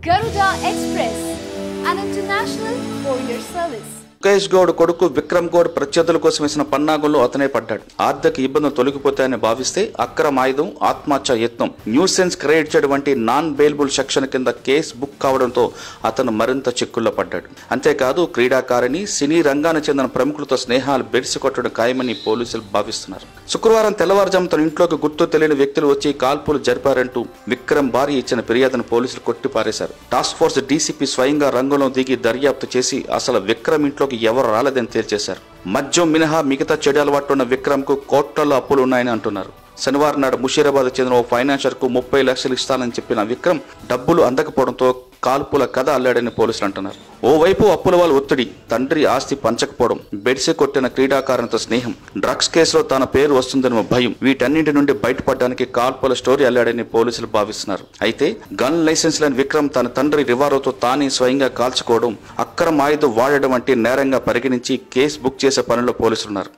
Garuda Express, an international courier service. Mukesh Goud కొడుకు విక్రమ్ గౌడ్ ప్రత్యర్థుల కోసం వేసిన పన్నాగంలో అతనే పడ్డాడు. ఆర్థిక ఇబ్బందులు తొలగిపోతాయని భావిస్తే అక్రమ ఆయుధం, ఆత్మహత్య యత్నం, న్యూసెన్స్ క్రియేట్ చేయడం వంటి నాన్ బెయిలబుల్ సెక్షన్ కింద కేసు బుక్ కావడంతో అతను మరింత చిక్కుల్లో పడ్డాడు. అంతేకాదు క్రీడాకారిణి, సినీ రంగానికి చెందిన ప్రముఖులతో స్నేహాలు బెడిసి కొట్టడం ఖాయమని పోలీసులు భావిస్తున్నారు. శుక్రవారం తెల్లవారుజాము తన ఇంట్లోకి గుర్తు తెలియని వ్యక్తులు వచ్చి కాల్పులు జరిపారంటూ విక్రమ్ భార్య ఇచ్చిన ఫిర్యాదును పోలీసులు కొట్టిపారేశారు. టాస్క్ ఫోర్స్ డీసీపీ స్వయంగా రంగంలో దిగి దర్యాప్తు చేసి అసలు విక్రమ్ ఇంట్లోకి ఎవరు రాలేదని తేల్చేశారు. మద్యం మినహా మిగతా చెడు అలవాటున్న విక్రమ్ కు కోట్లలో అప్పులు ఉన్నాయని అంటున్నారు. శనివారం నాడు ముషీరాబాద్ చెందిన ఓ ఫైనాన్షియర్ కు 30 లక్షలు ఇస్తానని చెప్పిన విక్రమ్ డబ్బులు అందకపోవడంతో కాల్పుల కథ అల్లాడని పోలీసులు అంటున్నారు. ఓవైపు అప్పుల వాళ్ళ ఒత్తిడి, తండ్రి ఆస్తి పంచకపోవడం, బెడిసి కొట్టిన క్రీడాకారునితో స్నేహం, డ్రగ్స్ కేసులో తన పేరు వస్తుందన్న భయం, వీటన్నింటి నుండి బయటపడడానికి కాల్పుల స్టోరీ అల్లాడని పోలీసులు భావిస్తున్నారు. అయితే గన్ లైసెన్స్ లేని విక్రమ్ తన తండ్రి రివాల్వర్తో తానే స్వయంగా కాల్చుకోవడం, అక్రమ ఆయుధం వాడడం వంటి నేరంగా పరిగణించి కేసు బుక్ చేసే పనిలో పోలీసులున్నారు.